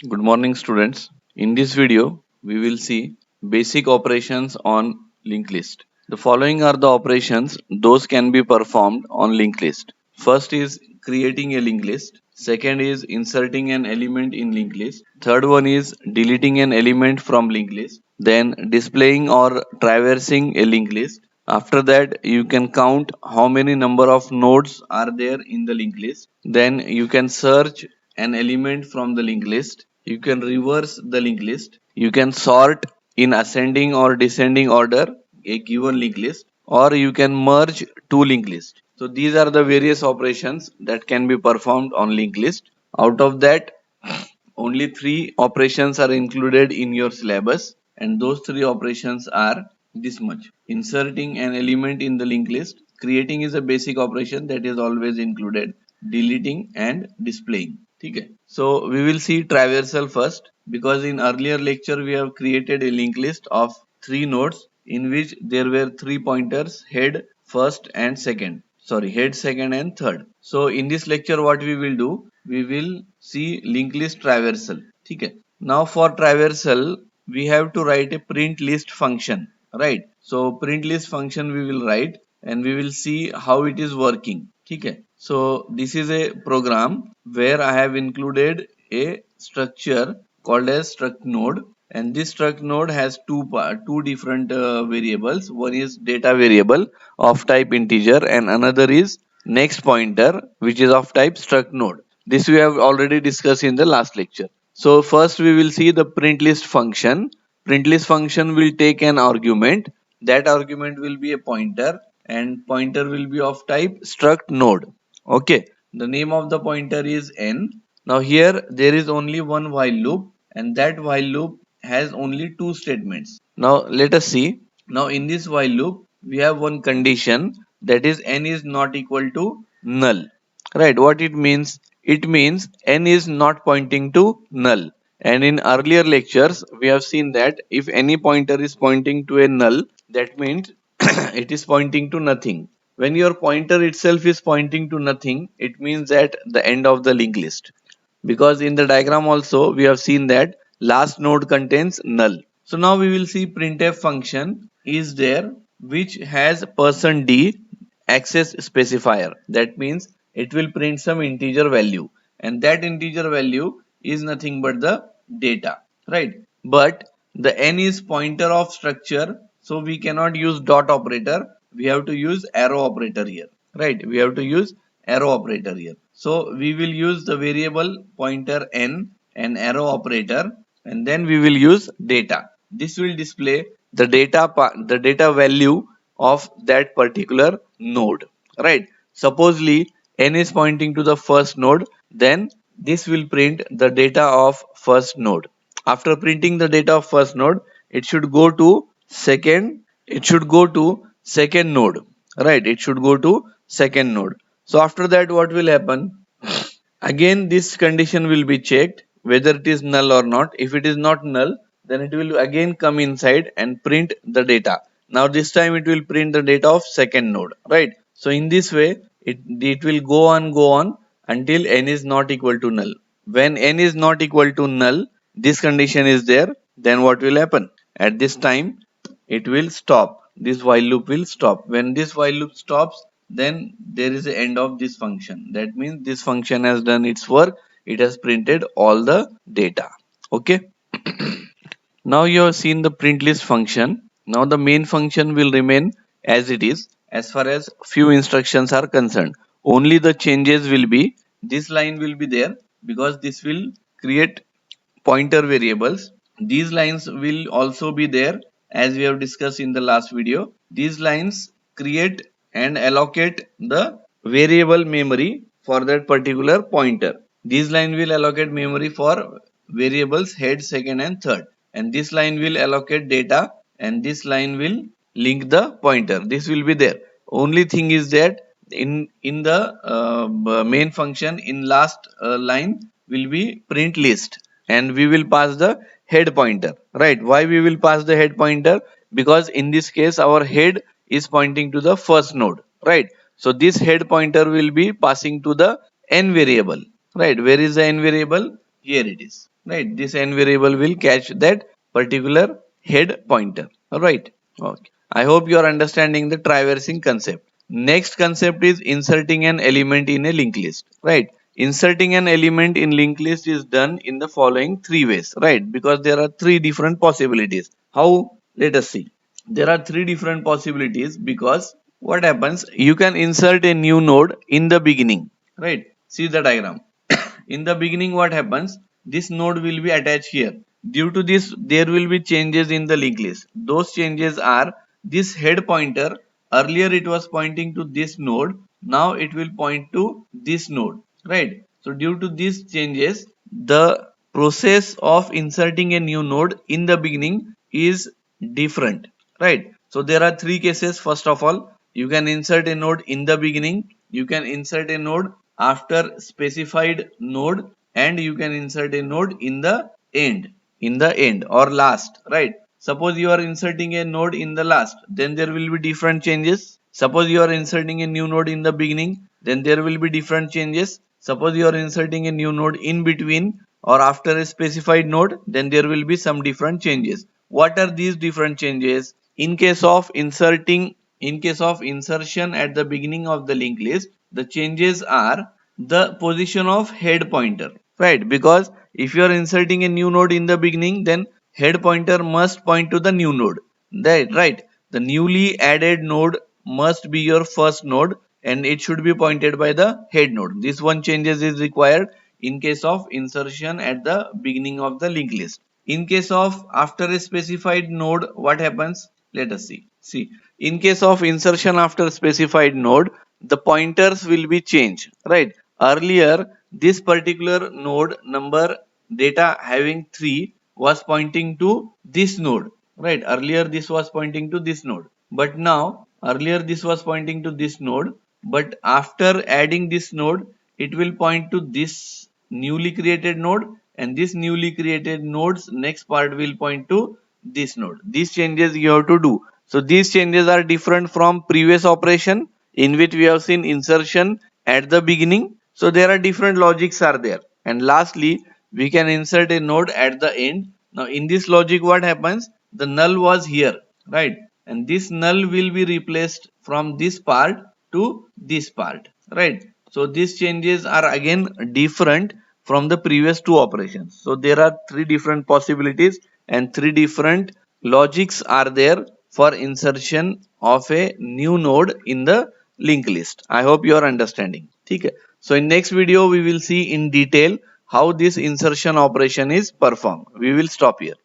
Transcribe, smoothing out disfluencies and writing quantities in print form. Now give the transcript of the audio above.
Good morning, students. In this video, we will see basic operations on linked list. The following are the operations those can be performed on linked list. First is creating a linked list. Second is inserting an element in linked list. Third one is deleting an element from linked list. Then displaying or traversing a linked list. After that, you can count how many number of nodes are there in the linked list. Then you can search an element from the linked list. You can reverse the linked list. You can sort in ascending or descending order a given linked list, or you can merge two linked lists. So these are the various operations that can be performed on linked list. Out of that, only three operations are included in your syllabus, and those three operations are this much: inserting an element in the linked list, creating is a basic operation that is always included, deleting and displaying. Okay. So we will see traversal first, because in earlier lecture we have created a linked list of three nodes in which there were three pointers: head, first and second. Sorry, head, second and third. So in this lecture what we will do, we will see linked list traversal. Okay. Now for traversal we have to write a print list function, right? So print list function we will write, and we will see how it is working. Okay. So this is a program where I have included a structure called as struct node, and this struct node has two different variables. One is data variable of type integer, and another is next pointer, which is of type struct node. This we have already discussed in the last lecture. So first we will see the print list function. Print list function will take an argument. That argument will be a pointer, and pointer will be of type struct node. Okay, the name of the pointer is n. Now here there is only one while loop, and that while loop has only two statements. Now let us see. Now in this while loop we have one condition, that is n is not equal to null. Right, what it means? It means n is not pointing to null. And in earlier lectures we have seen that if any pointer is pointing to a null, that means it is pointing to nothing. When your pointer itself is pointing to nothing, it means that the end of the linked list. Because in the diagram also we have seen that last node contains null. So now we will see printf function is there, which has %d access specifier. That means it will print some integer value, and that integer value is nothing but the data, right? But the n is pointer of structure, so we cannot use dot operator. We have to use arrow operator here, right? We have to use arrow operator here. So we will use the variable pointer n and arrow operator, and then we will use data. This will display the data value of that particular node, right? Supposedly n is pointing to the first node, then this will print the data of first node. After printing the data of first node, it should go to second node, right? It should go to second node. So after that what will happen? Again this condition will be checked whether it is null or not. If it is not null, then it will again come inside and print the data. Now this time it will print the data of second node, right? So in this way it will go on until n is not equal to null. When n is not equal to null, this condition is there, then what will happen? At this time it will stop. This while loop will stop. When this while loop stops, then there is the end of this function. That means this function has done its work. It has printed all the data. Okay. Now you have seen the print list function. Now the main function will remain as it is as far as few instructions are concerned. Only the changes will be, this line will be there because this will create pointer variables. These lines will also be there as we have discussed in the last video. These lines create and allocate the variable memory for that particular pointer. This line will allocate memory for variables head, second and third, and this line will allocate data, and this line will link the pointer. This will be there. Only thing is that in the main function, in last line will be print list, and we will pass the head pointer, right? Why we will pass the head pointer? Because in this case our head is pointing to the first node, right? So this head pointer will be passing to the n variable, right? Where is the n variable? Here it is. right? This n variable will catch that particular head pointer. All right. Okay. I hope you are understanding the traversing concept. Next concept is inserting an element in a linked list, right? Inserting an element in linked list is done in the following three ways, right? Because there are three different possibilities. How? Let us see. There are three different possibilities because what happens? You can insert a new node in the beginning, right? See the diagram. In the beginning, what happens? This node will be attached here. Due to this, there will be changes in the linked list. Those changes are this head pointer. Earlier it was pointing to this node. Now it will point to this node, right? So due to these changes, the process of inserting a new node in the beginning is different, right? So there are three cases. First of all, you can insert a node in the beginning, you can insert a node after specified node, and you can insert a node in the end or last, right? Suppose you are inserting a node in the last, then there will be different changes. Suppose you are inserting a new node in the beginning, then there will be different changes. Suppose you are inserting a new node in between or after a specified node, then there will be some different changes. What are these different changes? In case of insertion at the beginning of the linked list, the changes are the position of head pointer, right? Because if you are inserting a new node in the beginning, then head pointer must point to the new node, right? The newly added node must be your first node and it should be pointed by the head node. This one changes is required in case of insertion at the beginning of the linked list. In case of after a specified node, what happens? Let us see. See, in case of insertion after specified node, the pointers will be changed, right? Earlier, this particular node number data having 3 was pointing to this node, right? Earlier, this was pointing to this node. But now, earlier this was pointing to this node, but after adding this node, it will point to this newly created node, and this newly created node's next part will point to this node. These changes you have to do. So these changes are different from previous operation in which we have seen insertion at the beginning. So there are different logics are there. And lastly, we can insert a node at the end. Now in this logic, what happens? The null was here, right? And this null will be replaced from this part to this part, right? So these changes are again different from the previous two operations. So there are three different possibilities and three different logics are there for insertion of a new node in the linked list. I hope you are understanding. Okay. So in next video we will see in detail how this insertion operation is performed. We will stop here.